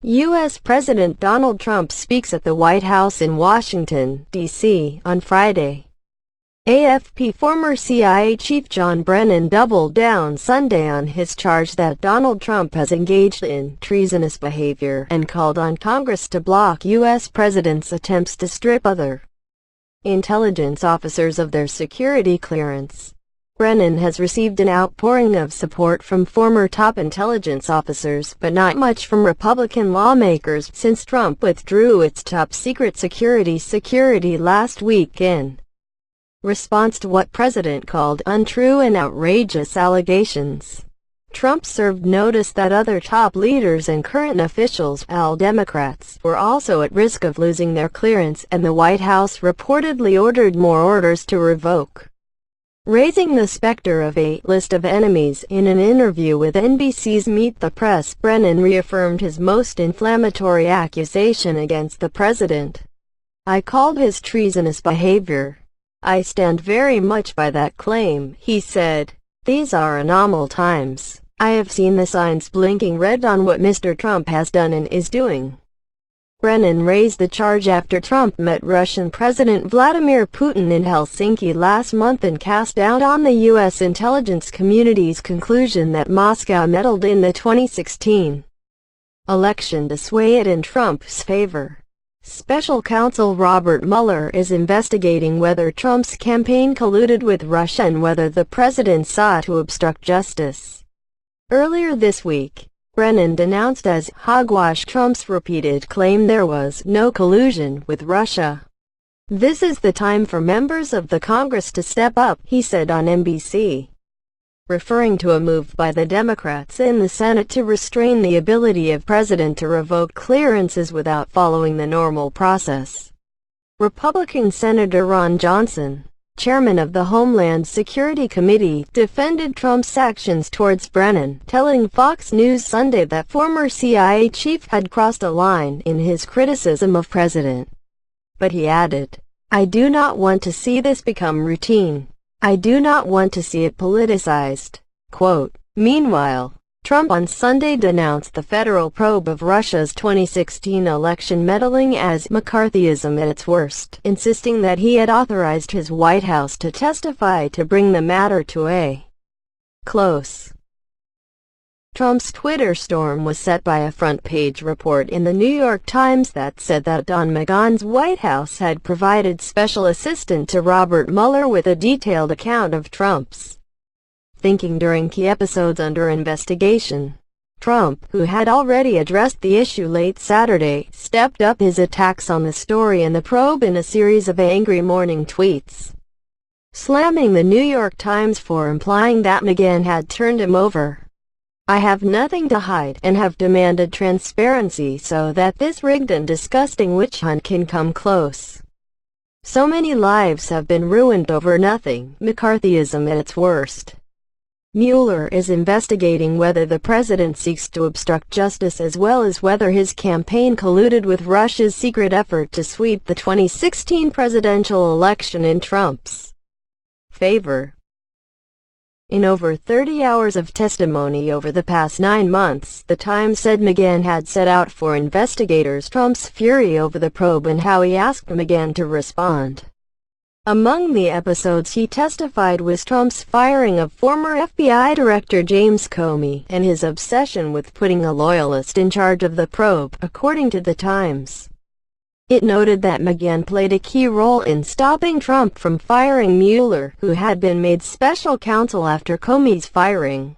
U.S. President Donald Trump speaks at the White House in Washington, D.C., on Friday. AFP former CIA Chief John Brennan doubled down Sunday on his charge that Donald Trump has engaged in treasonous behavior and called on Congress to block U.S. President's attempts to strip other intelligence officers of their security clearance. Brennan has received an outpouring of support from former top intelligence officers, but not much from Republican lawmakers since Trump withdrew its top-secret security last week in response to what President called untrue and outrageous allegations. Trump served notice that other top leaders and current officials, all Democrats, were also at risk of losing their clearance, and the White House reportedly ordered more orders to revoke. Raising the specter of a list of enemies in an interview with NBC's Meet the Press, Brennan reaffirmed his most inflammatory accusation against the president. "I called his treasonous behavior. I stand very much by that claim," he said. "These are anomalous times. I have seen the signs blinking red on what Mr. Trump has done and is doing." Brennan raised the charge after Trump met Russian President Vladimir Putin in Helsinki last month and cast doubt on the U.S. intelligence community's conclusion that Moscow meddled in the 2016 election to sway it in Trump's favor. Special counsel Robert Mueller is investigating whether Trump's campaign colluded with Russia and whether the president sought to obstruct justice. Earlier this week, Brennan denounced as hogwash Trump's repeated claim there was no collusion with Russia. "This is the time for members of the Congress to step up," he said on NBC, referring to a move by the Democrats in the Senate to restrain the ability of President to revoke clearances without following the normal process. Republican Senator Ron Johnson, chairman of the Homeland Security Committee, defended Trump's actions towards Brennan, telling Fox News Sunday that former CIA chief had crossed a line in his criticism of President. But he added, "I do not want to see this become routine. I do not want to see it politicized." Quote. Meanwhile, Trump on Sunday denounced the federal probe of Russia's 2016 election meddling as McCarthyism at its worst, insisting that he had authorized his White House to testify to bring the matter to a close. Trump's Twitter storm was set by a front-page report in the New York Times that said that Don McGahn's White House had provided special assistant to Robert Mueller with a detailed account of Trump's thinking during key episodes under investigation. Trump, who had already addressed the issue late Saturday, stepped up his attacks on the story and the probe in a series of angry morning tweets, slamming the New York Times for implying that McGahn had turned him over. "I have nothing to hide and have demanded transparency so that this rigged and disgusting witch hunt can come close. So many lives have been ruined over nothing. McCarthyism at its worst." Mueller is investigating whether the president seeks to obstruct justice as well as whether his campaign colluded with Russia's secret effort to sweep the 2016 presidential election in Trump's favor. In over 30 hours of testimony over the past 9 months, the Times said McGahn had set out for investigators Trump's fury over the probe and how he asked McGahn to respond. Among the episodes he testified was Trump's firing of former FBI Director James Comey and his obsession with putting a loyalist in charge of the probe, according to the Times. It noted that McGahn played a key role in stopping Trump from firing Mueller, who had been made special counsel after Comey's firing.